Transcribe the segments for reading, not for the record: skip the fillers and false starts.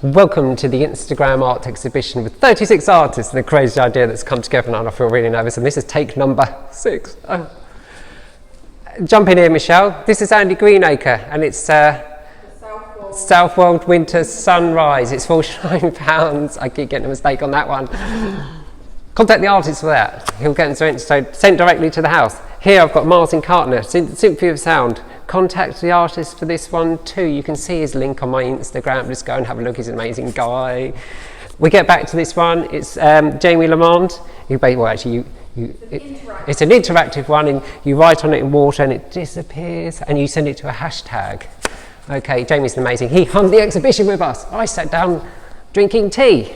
Welcome to the Instagram art exhibition with 36 artists and a crazy idea that's come together now, and I feel really nervous, and this is take number 6. Jump in here, Michelle. This is Andy Greenacre, and it's Southwold Winter Sunrise. It's £49. I keep getting a mistake on that one. Contact the artist for that. He'll get into it, so sent directly to the house. Here I've got Martin Cartner, Symphony of Sound. Contact the artist for this one too. You can see his link on my Instagram. Just go and have a look. He's an amazing guy. We get back to this one. It's Jamie Lamond. It's an interactive one, and you write on it in water and it disappears, and you send it to a hashtag. Okay, Jamie's amazing. He hung the exhibition with us. I sat down drinking tea.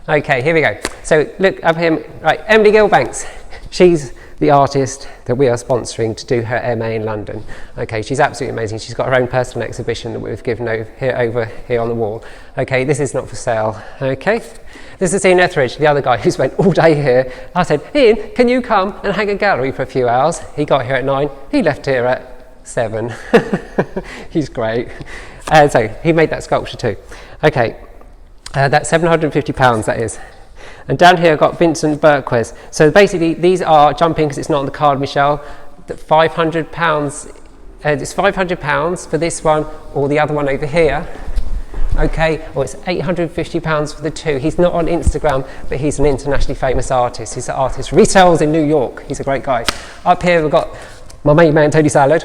Okay, here we go. So look up here, right, Emily Gilbanks. She's the artist that we are sponsoring to do her MA in London. Okay, she's absolutely amazing. She's got her own personal exhibition that we've given over here on the wall. Okay, this is not for sale. Okay, this is Ian Etheridge, the other guy who spent all day here. I said, Ian, can you come and hang a gallery for a few hours? He got here at 9. He left here at 7. He's great. So he made that sculpture too. Okay, that's £750, that is. And down here I've got Vincent Berquez. So basically these are jumping because it's not on the card, Michelle. £500. It's £500 for this one or the other one over here. Okay, or it's £850 for the two. He's not on Instagram, but he's an internationally famous artist. He's an artist, resells in New York. He's a great guy. Up here we've got my mate man Tony Salad.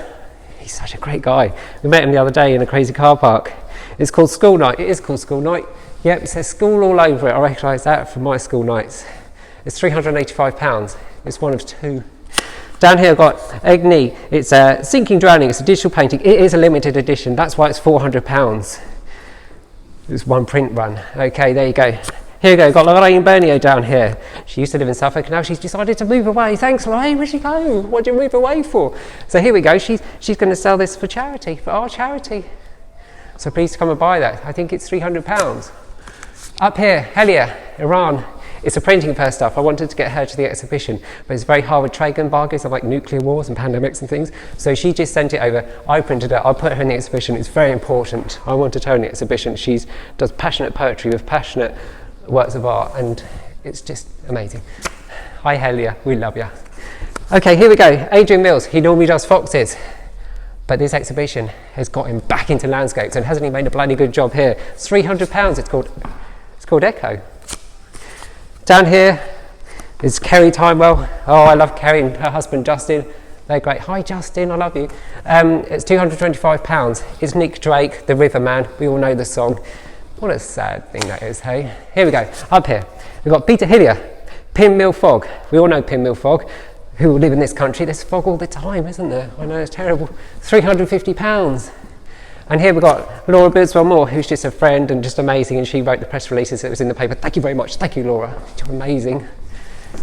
He's such a great guy. We met him the other day in a crazy car park. It's called School Night. It is called School Night. Yep, it says school all over it. I recognise that from my school nights. It's £385. It's one of 2. Down here I've got Egni. It's Sinking Drowning. It's a digital painting. It is a limited edition. That's why it's £400. It's one print run. Okay, there you go. Here we go. Got Lorraine Bernier down here. She used to live in Suffolk, and now she's decided to move away. Thanks, Lorraine. Where'd she go? What did you move away for? So here we go. She's going to sell this for charity, for our charity. So please come and buy that. I think it's £300. Up here, Helia, Iran. It's a printing press stuff. I wanted to get her to the exhibition, but it's very hard with trade embargoes, like nuclear wars and pandemics and things. So she just sent it over. I printed it. I put her in the exhibition. It's very important. I wanted her in the exhibition. She does passionate poetry with passionate works of art, and it's just amazing. Hi, Helia. We love you. Okay, here we go. Adrian Mills. He normally does foxes, but this exhibition has got him back into landscapes, and hasn't he made a bloody good job here? It's £300. It's called Echo. Down here is Kerry Timewell. Oh, I love Kerry and her husband Justin. They're great. Hi Justin, I love you. It's £225. It's Nick Drake, the Riverman. We all know the song. What a sad thing that is, hey? Here we go. Up here, we've got Peter Hillier, Pinmill Fog. We all know Pinmill Fog. Who live in this country? There's fog all the time, isn't there? I know, it's terrible. £350. And here we've got Laura Birswell Moore, who's just a friend and just amazing, and she wrote the press releases that was in the paper. Thank you very much. Thank you, Laura. You're amazing.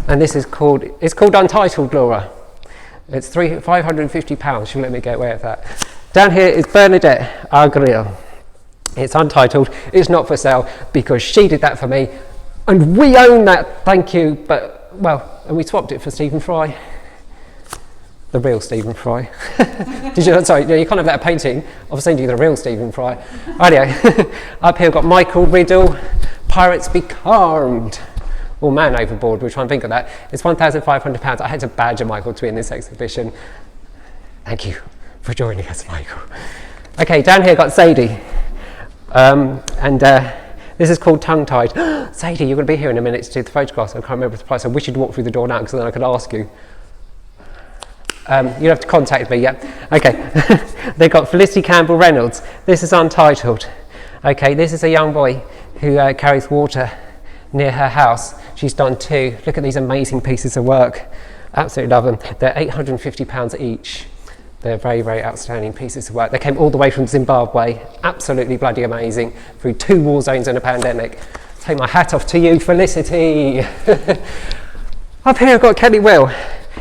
And this is called Untitled, Laura. It's £550. She'll let me get away with that. Down here is Bernadette Agril. It's untitled. It's not for sale because she did that for me, and we own that. Thank you. But, well, and we swapped it for Stephen Fry. The real Stephen Fry. Did you? Sorry, you can't have that painting. I've seen you the real Stephen Fry. Anyway, up here we've got Michael Riddle, Pirates Be Calmed. Or Man Overboard, we'll try and think of that. It's £1,500. I had to badger Michael to be in this exhibition. Thank you for joining us, Michael. Okay, down here got Sadie. This is called Tongue Tied. Sadie, you're going to be here in a minute to do the photographs. I can't remember the price. I wish you'd walk through the door now, because then I could ask you. You'd have to contact me, yeah. Okay. They've got Felicity Campbell Reynolds. This is untitled. Okay, this is a young boy who carries water near her house. She's done 2. Look at these amazing pieces of work. Absolutely love them. They're £850 each. They're very, very outstanding pieces of work. They came all the way from Zimbabwe. Absolutely bloody amazing. Through 2 war zones and a pandemic. Take my hat off to you, Felicity. Up here I've got Kelly Will.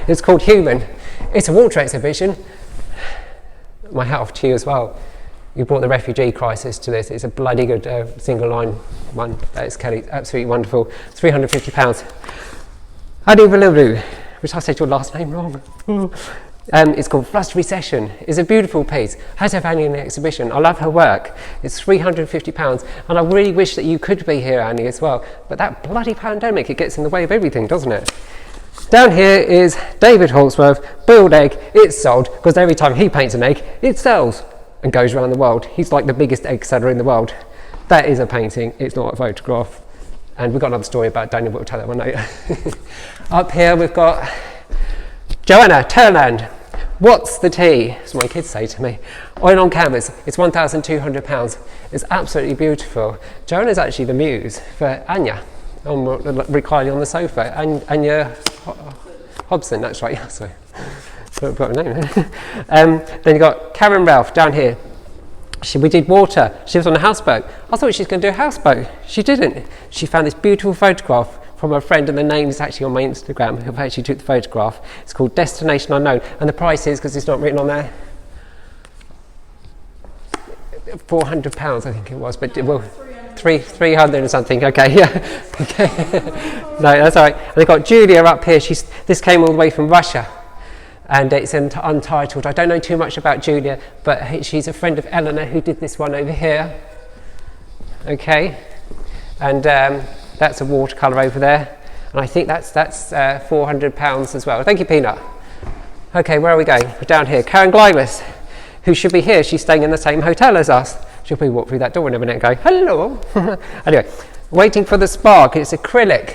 It's called Human. It's a water exhibition. My hat off to you as well. You brought the refugee crisis to this. It's a bloody good single line one. That is Kelly. Absolutely wonderful. It's £350. Adi Valulu, which I said your last name wrong. It's called Flushed Recession. It's a beautiful piece. Has her Annie in the exhibition. I love her work. It's £350, and I really wish that you could be here, Annie, as well. But that bloody pandemic, it gets in the way of everything, doesn't it? Down here is David Hawksworth, boiled egg. It's sold because every time he paints an egg, it sells and goes around the world. He's like the biggest egg seller in the world. That is a painting. It's not a photograph. And we've got another story about Daniel, but we'll tell that one later. Up here we've got Joanna Turland. What's the tea? That's what my kids say to me. Oil on canvas. It's £1,200. It's absolutely beautiful. Joanna's actually the muse for Anya, reclining on the sofa. Anya Hobson, that's right. Yeah, sorry. I've got a name. Then you've got Karen Ralph down here. We did water. She was on a houseboat. I thought she was going to do a houseboat. She didn't. She found this beautiful photograph from a friend, and the name is actually on my Instagram, who actually took the photograph. It's called Destination Unknown, and the price is, because it's not written on there, £400, I think it was, but well, 300 or something. Okay, yeah. Okay. No, that's all right. And they've got Julia up here. This came all the way from Russia, and it's untitled. I don't know too much about Julia, but she's a friend of Eleanor, who did this one over here. Okay, and that's a watercolour over there, and I think that's £400 as well. Thank you, Peanut. Okay, where are we going? We're down here. Karen Glidless, who should be here. She's staying in the same hotel as us. She'll probably walk through that door in a minute and go, hello. Anyway, Waiting for the Spark. It's acrylic.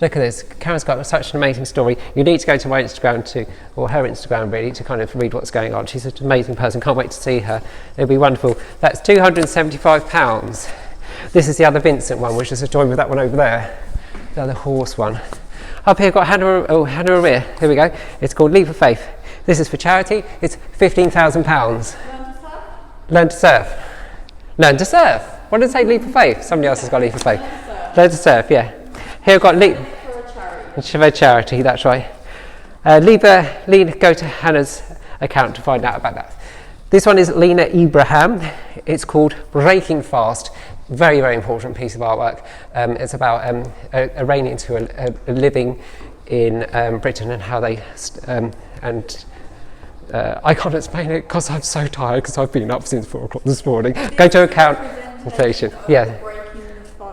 Look at this. Karen's got such an amazing story. You need to go to my Instagram too, or her Instagram really, to kind of read what's going on. She's an amazing person. Can't wait to see her. It'll be wonderful. That's £275. This is the other Vincent one, which is a join with that one over there, the other horse one. Up here, I've got Hannah Arir. Here we go. It's called Leap of Faith. This is for charity. It's £15,000. Learn to surf. Learn to surf. What did it say? Leap of Faith. Somebody else has got Leap of Faith. Learn to surf. Yeah. Here I've got Leap for a charity. That's right. Go to Hannah's account to find out about that. This one is Lena Ibrahim. It's called Breaking Fast. Very, very important piece of artwork. It's about Iranians who are living in Britain and how they I can't explain it because I'm so tired because I've been up since 4 o'clock this morning. Go to account station. Yeah.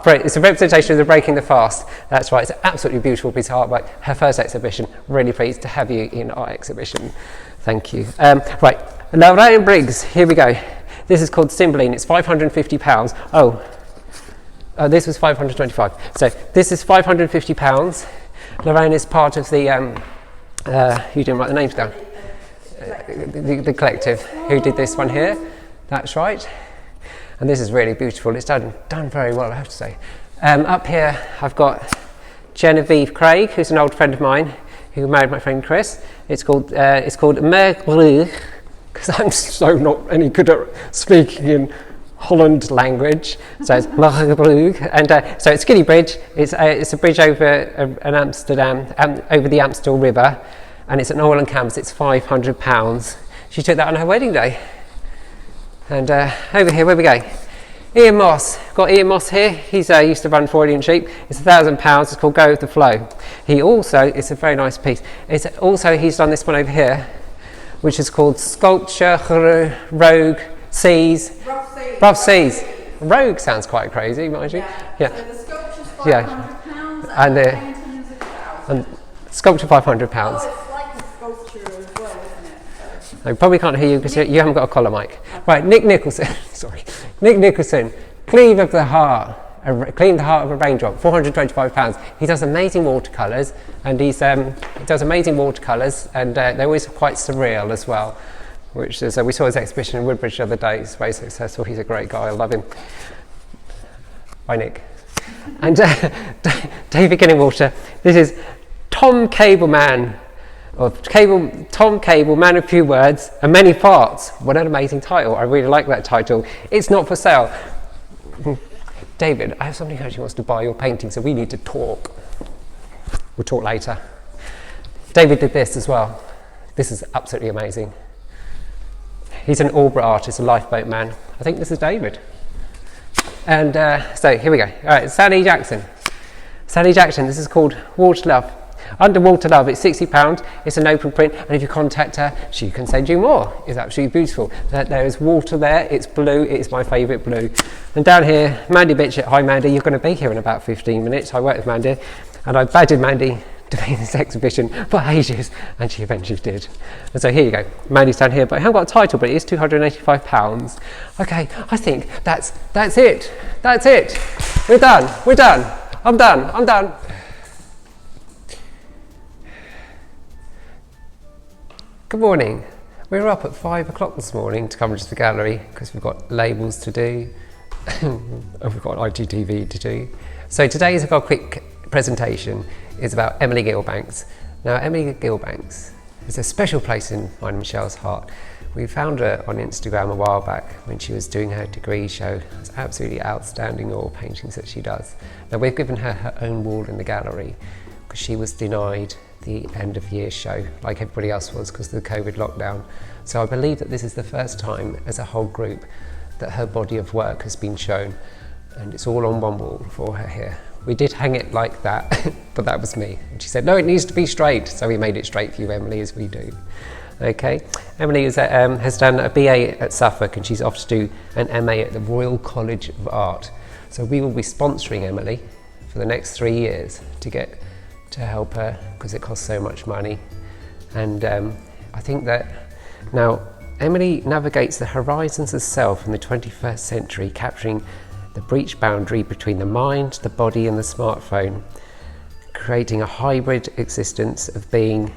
It's a representation of the Breaking the Fast. That's right. It's an absolutely beautiful piece of artwork. Her first exhibition. Really pleased to have you in our exhibition. Thank you. Right. Lorraine Briggs. Here we go. This is called Cymbeline. It's £550. This was £525. So this is £550. Lorraine is part of the, you didn't write the names down, the collective who did this one here. That's right. And this is really beautiful. It's done very well, I have to say. Up here I've got Genevieve Craig, who's an old friend of mine, who married my friend Chris. It's called Merkbrug, because I'm so not any good at speaking in Holland language. So it's Merkbrug, and so it's Skilly Bridge. It's a bridge over an Amsterdam, over the Amstel River, and it's an oil and canvas. It's £500. She took that on her wedding day. And over here, where we go? Ian Moss. Got Ian Moss here. He's used to run Freudian Sheep. It's £1,000. It's called Go with the Flow. He also, it's a very nice piece. He's done this one over here, which is called Sculpture Rogue Seas. Rough Seas. Rogue sounds quite crazy, mind you. Yeah. So the sculpture's £500 and the painting's £1,000. And sculpture £500. Oh, it's like a sculpture as well, isn't it? I probably can't hear you because you haven't got a collar mic. Right, Nick Nicholson. Sorry. Nick Nicholson. Cleave of the Heart. Clean the Heart of a Raindrop. £425. He does amazing watercolours, and he does amazing watercolours, and they're always quite surreal as well. Which is, we saw his exhibition in Woodbridge the other day. It's very successful. He's a great guy. I love him. Bye, Nick. And David Ginningwater. This is Tom Cable, Man of Few Words and Many Parts. What an amazing title. I really like that title. It's not for sale. David, I have somebody who actually wants to buy your painting, so we need to talk. We'll talk later. David did this as well. This is absolutely amazing. He's an Albert artist, a lifeboat man. I think this is David. And so here we go. All right, Sally Jackson. Sally Jackson, this is called Water Love. Underwater Love, it's £60. It's an open print, and if you contact her, she can send you more. It's absolutely beautiful. There is water there. It's blue. It's my favourite blue. And down here, Mandy Bitchett. Hi, Mandy. You're going to be here in about 15 minutes. I work with Mandy, and I badgered Mandy to be in this exhibition for ages, and she eventually did. And so here you go. Mandy's down here, but I haven't got a title, but it is £285. Okay, I think that's it. That's it. We're done. We're done. I'm done. I'm done. Good morning. We were up at 5 o'clock this morning to come into the gallery because we've got labels to do and we've got IGTV to do. So today's our quick presentation is about Emily Gilbanks. Now, Emily Gilbanks is a special place in mine and Michelle's heart. We found her on Instagram a while back when she was doing her degree show. It's absolutely outstanding oil paintings that she does. Now, we've given her her own wall in the gallery because she was denied the end of year show like everybody else was because of the COVID lockdown. So I believe that this is the first time as a whole group that her body of work has been shown, and it's all on one wall for her here. We did hang it like that, but that was me. And she said, no, it needs to be straight. So we made it straight for you, Emily, as we do. Okay, Emily is has done a BA at Suffolk, and she's off to do an MA at the Royal College of Art. So we will be sponsoring Emily for the next 3 years to help her because it costs so much money. And I think that now Emily navigates the horizons of self in the 21st century, capturing the breach boundary between the mind, the body and the smartphone, creating a hybrid existence of being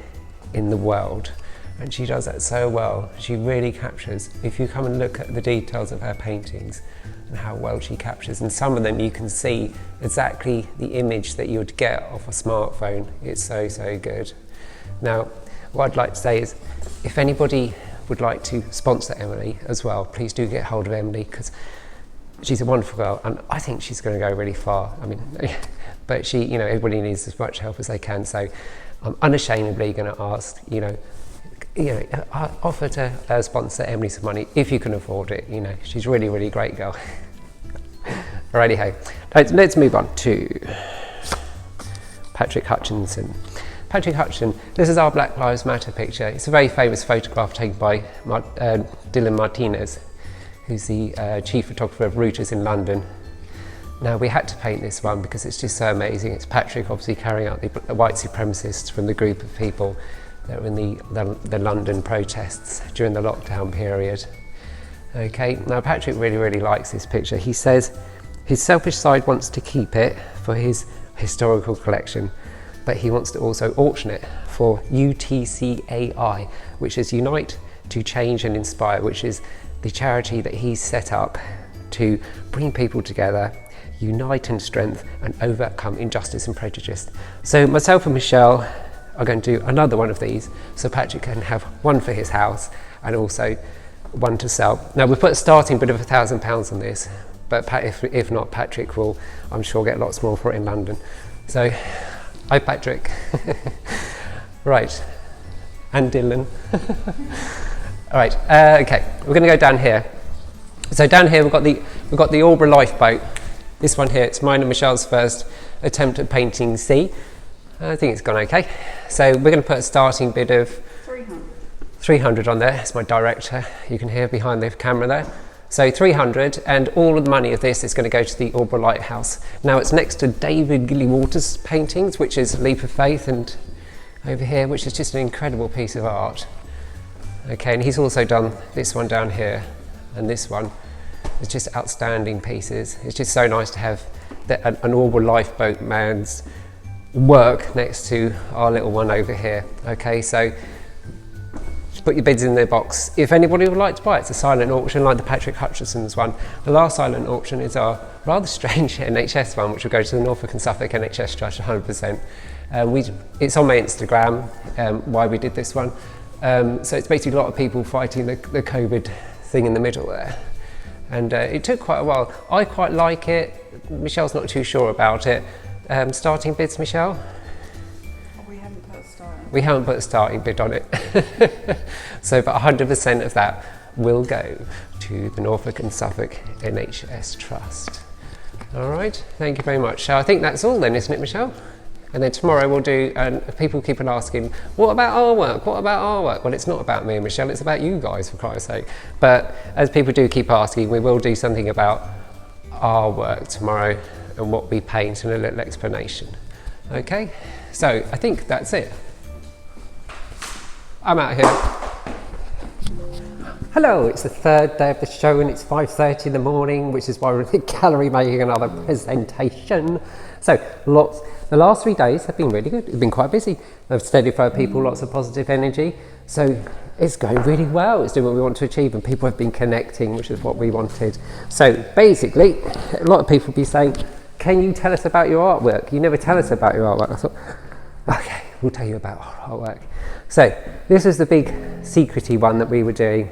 in the world. And she does that so well. She really captures, if you come and look at the details of her paintings and how well she captures, and some of them you can see exactly the image that you would get off a smartphone. It's so, so good. Now, what I'd like to say is, if anybody would like to sponsor Emily as well, please do get hold of Emily because she's a wonderful girl, and I think she's going to go really far. I mean, but she, you know, everybody needs as much help as they can. So I'm unashamedly going to ask, offer to sponsor Emily some money if you can afford it. You know, she's really, really great girl. Alrighty ho. Let's move on to Patrick Hutchinson. Patrick Hutchinson, this is our Black Lives Matter picture. It's a very famous photograph taken by Dylan Martinez, who's the chief photographer of Reuters in London. Now, we had to paint this one because it's just so amazing. It's Patrick obviously carrying out the white supremacists from the group of people that were in the London protests during the lockdown period. Okay, now Patrick really, really likes this picture. He says his selfish side wants to keep it for his historical collection, but he wants to also auction it for UTCAI, which is Unite to Change and Inspire, which is the charity that he's set up to bring people together, unite in strength and overcome injustice and prejudice. So myself and Michelle are going to do another one of these so Patrick can have one for his house and also one to sell. Now we've put a starting bid of £1,000 on this, but if not, Patrick will, I'm sure, get lots more for it in London. So, hi Patrick. Right, and Dylan. All right, okay, we're going to go down here. So down here we've got the Aubrey lifeboat. This one here, it's mine and Michelle's first attempt at painting sea. I think it's gone okay. So we're going to put a starting bid of 300 on there. It's my director. You can hear behind the camera there. So 300, and all of the money of this is going to go to the Aubrey Lighthouse. Now it's next to David Gilly Waters' paintings, which is Leap of Faith, and over here, which is just an incredible piece of art. Okay, and he's also done this one down here, and this one. It's just outstanding pieces. It's just so nice to have an Aubrey lifeboat man's work next to our little one over here. Okay, so just put your bids in the box. If anybody would like to buy it, it's a silent auction like the Patrick Hutchinson's one. The last silent auction is our rather strange NHS one, which will go to the Norfolk and Suffolk NHS Trust 100%. It's on my Instagram why we did this one. So it's basically a lot of people fighting the COVID thing in the middle there. And it took quite a while. I quite like it. Michelle's not too sure about it. Starting bids, Michelle? We haven't put a starting. We haven't put a starting bid on it. So, but 100% of that will go to the Norfolk and Suffolk NHS Trust. All right, thank you very much. So I think that's all then, isn't it, Michelle? And then tomorrow we'll do, and people keep on asking, what about our work? What about our work? Well, it's not about me and Michelle, it's about you guys, for Christ's sake. But as people do keep asking, we will do something about our work tomorrow and what we paint and a little explanation. Okay, so I think that's it. I'm out here. Hello, it's the third day of the show and it's 5:30 in the morning, which is why we're in the gallery making another presentation. So the last 3 days have been really good. It's been quite busy. I've studied for people, lots of positive energy. So it's going really well. It's doing what we want to achieve and people have been connecting, which is what we wanted. So basically, a lot of people will be saying, can you tell us about your artwork? You never tell us about your artwork. I thought, okay, we'll tell you about our artwork. So this is the big secrety one that we were doing.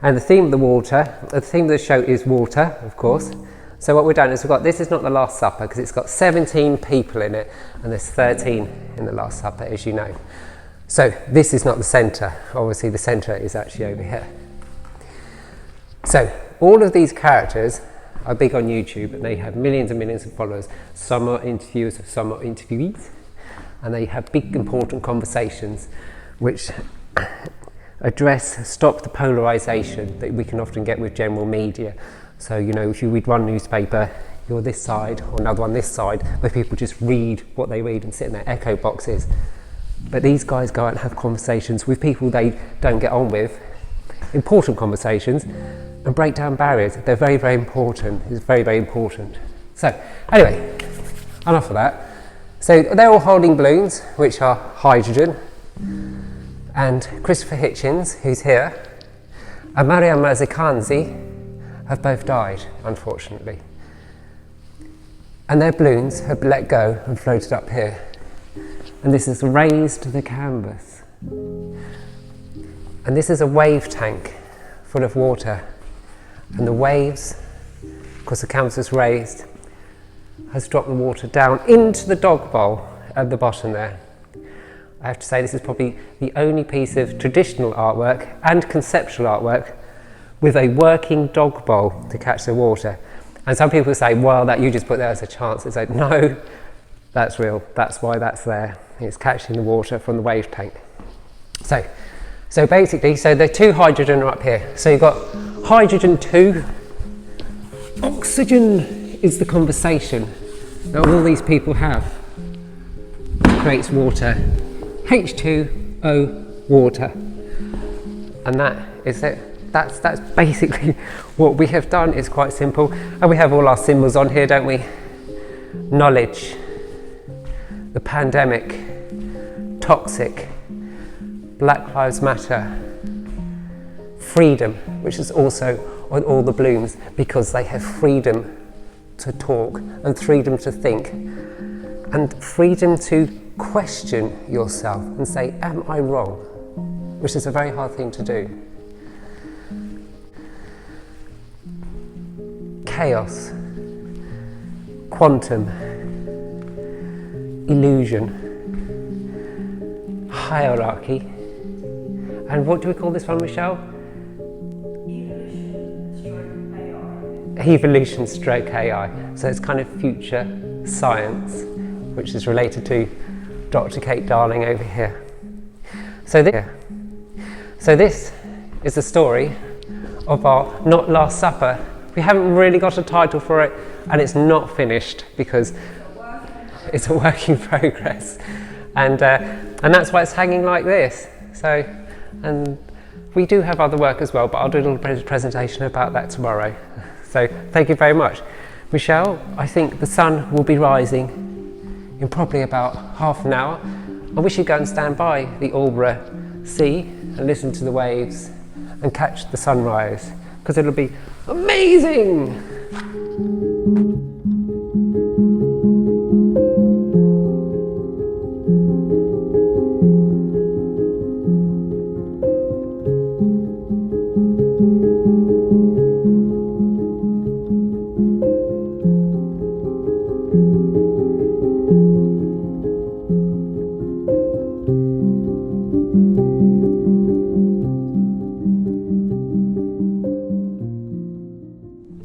And the theme of the theme of the show is water, of course. So what we've done is this is not the Last Supper because it's got 17 people in it and there's 13 in the Last Supper, as you know. So this is not the centre. Obviously the centre is actually over here. So all of these characters are big on YouTube and they have millions and millions of followers. Some are interviewers, some are interviewees, and they have big important conversations which stop the polarisation that we can often get with general media. So, you know, if you read one newspaper, you're this side, or another one this side, where people just read what they read and sit in their echo boxes. But these guys go out and have conversations with people they don't get on with, important conversations, and break down barriers. They're very, very important. It's very, very important. So, anyway, enough of that. So they're all holding balloons, which are hydrogen. And Christopher Hitchens, who's here, and Mariam Mazzicanzi have both died, unfortunately. And their balloons have let go and floated up here. And this has raised the canvas. And this is a wave tank full of water. And the waves, because the canvas is raised, has dropped the water down into the dog bowl at the bottom there. I have to say this is probably the only piece of traditional artwork and conceptual artwork with a working dog bowl to catch the water. And some people say, well, that you just put there as a chance. It's like, no, that's real. That's why that's there. It's catching the water from the wave tank. So basically, the two hydrogen are up here. So you've got hydrogen 2. Oxygen is the conversation that all these people have. It creates water. H2O, water. And that is it. That's basically what we have done. It's quite simple. And we have all our symbols on here, don't we? Knowledge, the pandemic, toxic, Black Lives Matter, freedom, which is also on all the blooms because they have freedom to talk and freedom to think and freedom to question yourself and say, am I wrong? Which is a very hard thing to do. Chaos, quantum, illusion, hierarchy, and what do we call this one, Michelle? Evolution stroke AI. So it's kind of future science, which is related to Dr. Kate Darling over here. So this is the story of our not Last Supper. We haven't really got a title for it, and it's not finished because it's a work in progress, and that's why it's hanging like this. So, and we do have other work as well, but I'll do a little presentation about that tomorrow. So thank you very much. Michelle, I think the sun will be rising in probably about half an hour. I wish you'd go and stand by the Aldborough Sea and listen to the waves and catch the sunrise, because it'll be amazing.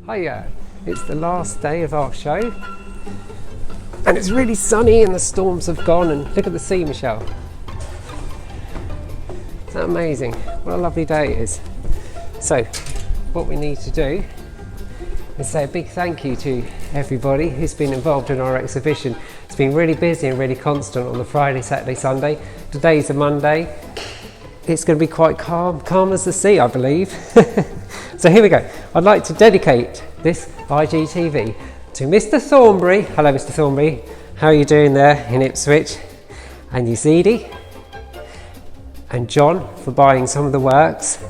Hiya, it's the last day of our show And it's really sunny and the storms have gone, and look at the sea, Michelle. Isn't that amazing? What a lovely day it is. So, what we need to do is say a big thank you to everybody who's been involved in our exhibition. It's been really busy and really constant on the Friday, Saturday, Sunday. Today's a Monday. It's going to be quite calm as the sea, I believe. So here we go. I'd like to dedicate this IGTV to Mr. Thornbury. Hello, Mr. Thornbury. How are you doing there in Ipswich? And Yazidi and John for buying some of the works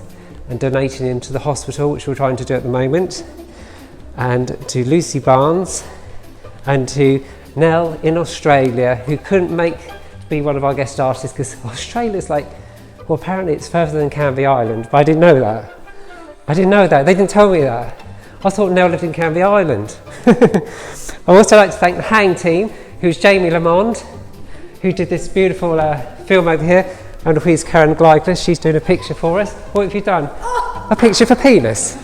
and donating them to the hospital, which we're trying to do at the moment. And to Lucy Barnes and to Nell in Australia, who couldn't be one of our guest artists because Australia's like, well, apparently it's further than Canvey Island, but I didn't know that. They didn't tell me that. I thought Nell lived in Canvey Island. I'd also like to thank the Hang team, who's Jamie Lamond, who did this beautiful film over here, and here's Karen Gleiglis. She's doing a picture for us. What have you done? A picture for penis.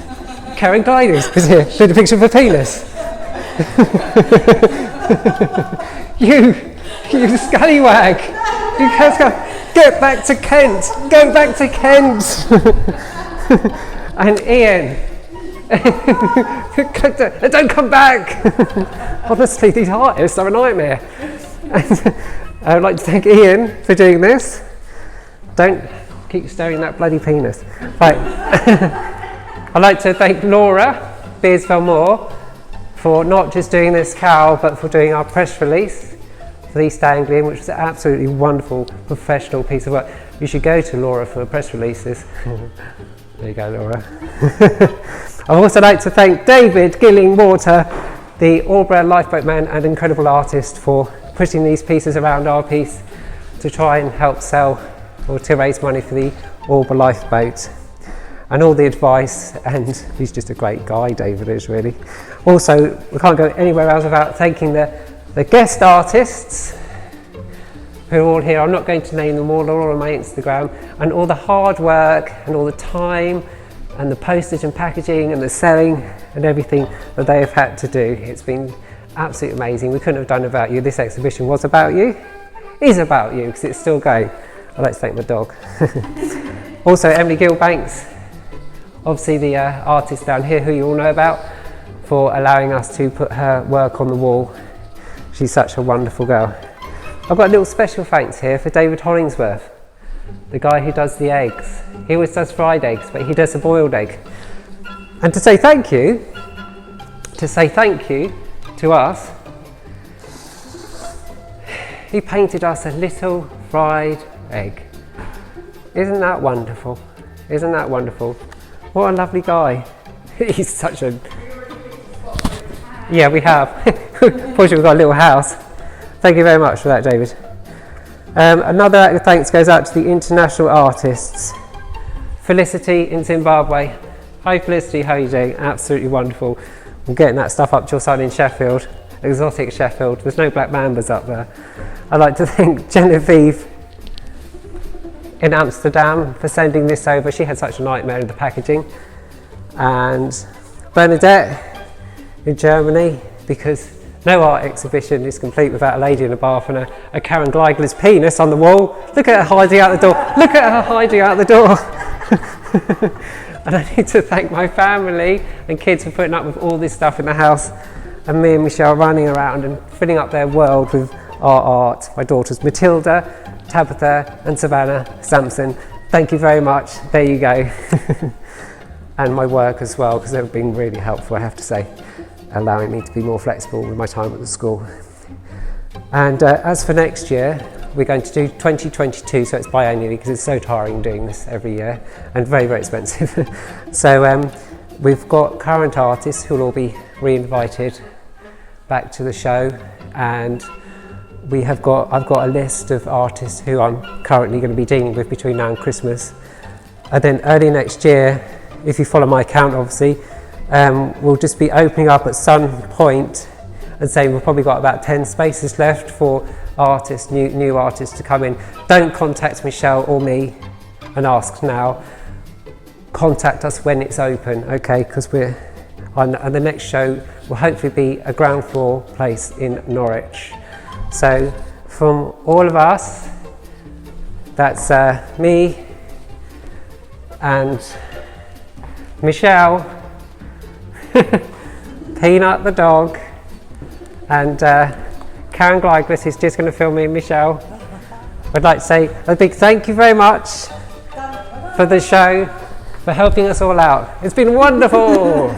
Karen Gleiglis is here, doing a picture for penis. you scallywag. You guys get back to Kent. Go back to Kent. And Ian. Don't come back. Honestly, these artists are a nightmare. And I'd like to thank Ian for doing this. Don't keep staring at that bloody penis. Right. I'd like to thank Laura Beersville-Moore for not just doing this cowl, but for doing our press release for the East Anglian, which was an absolutely wonderful professional piece of work. You should go to Laura for press releases. There you go, Laura. I'd also like to thank David Gilling-Water, the Albury lifeboat man and incredible artist, for putting these pieces around our piece to try and help sell or to raise money for the Albury lifeboat. And all the advice, and he's just a great guy, David is really. Also, we can't go anywhere else without thanking the guest artists who are all here. I'm not going to name them all, they're all on my Instagram, and all the hard work and all the time and the postage and packaging and the selling and everything that they have had to do. It's been absolutely amazing. We couldn't have done it without you. This exhibition was about you, is about you, because it's still going. I'd like to thank my dog. Also, Emily Gilbanks, obviously the artist down here who you all know about, for allowing us to put her work on the wall. She's such a wonderful girl. I've got a little special thanks here for David Hollingsworth, the guy who does the eggs. He always does fried eggs, but he does a boiled egg. And to say thank you to us, he painted us a little fried egg. Isn't that wonderful? Isn't that wonderful? What a lovely guy. He's such a... Yeah, we have. Fortunately, we've got a little house. Thank you very much for that, David. Another act of thanks goes out to the international artists. Felicity in Zimbabwe. Hi Felicity, how are you doing? Absolutely wonderful. I'm getting that stuff up to your son in Sheffield, exotic Sheffield. There's no black mambas up there. I'd like to thank Genevieve in Amsterdam for sending this over. She had such a nightmare with the packaging. And Bernadette in Germany, because no art exhibition is complete without a lady in a bath and a Karen Gleiglis penis on the wall. Look at her hiding out the door. Look at her hiding out the door. And I need to thank my family and kids for putting up with all this stuff in the house, and me and Michelle running around and filling up their world with our art. My daughters Matilda, Tabitha and Savannah Sampson. Thank you very much. There you go. And my work as well, because they've been really helpful, I have to say, allowing me to be more flexible with my time at the school. And as for next year, we're going to do 2022, so it's biannually because it's so tiring doing this every year and very, very expensive. So we've got current artists who will all be re-invited back to the show, and I've got a list of artists who I'm currently going to be dealing with between now and Christmas. And then early next year, if you follow my account obviously, we'll just be opening up at some point and saying we've probably got about 10 spaces left for artists, new artists to come in. Don't contact Michelle or me and ask now. Contact us when it's open, okay? Because we're on, and the next show will hopefully be a ground floor place in Norwich. So from all of us, that's me and Michelle, Peanut the dog, and Karen Gleiglis is just going to film me and Michelle. I'd like to say a big thank you very much for the show, for helping us all out. It's been wonderful.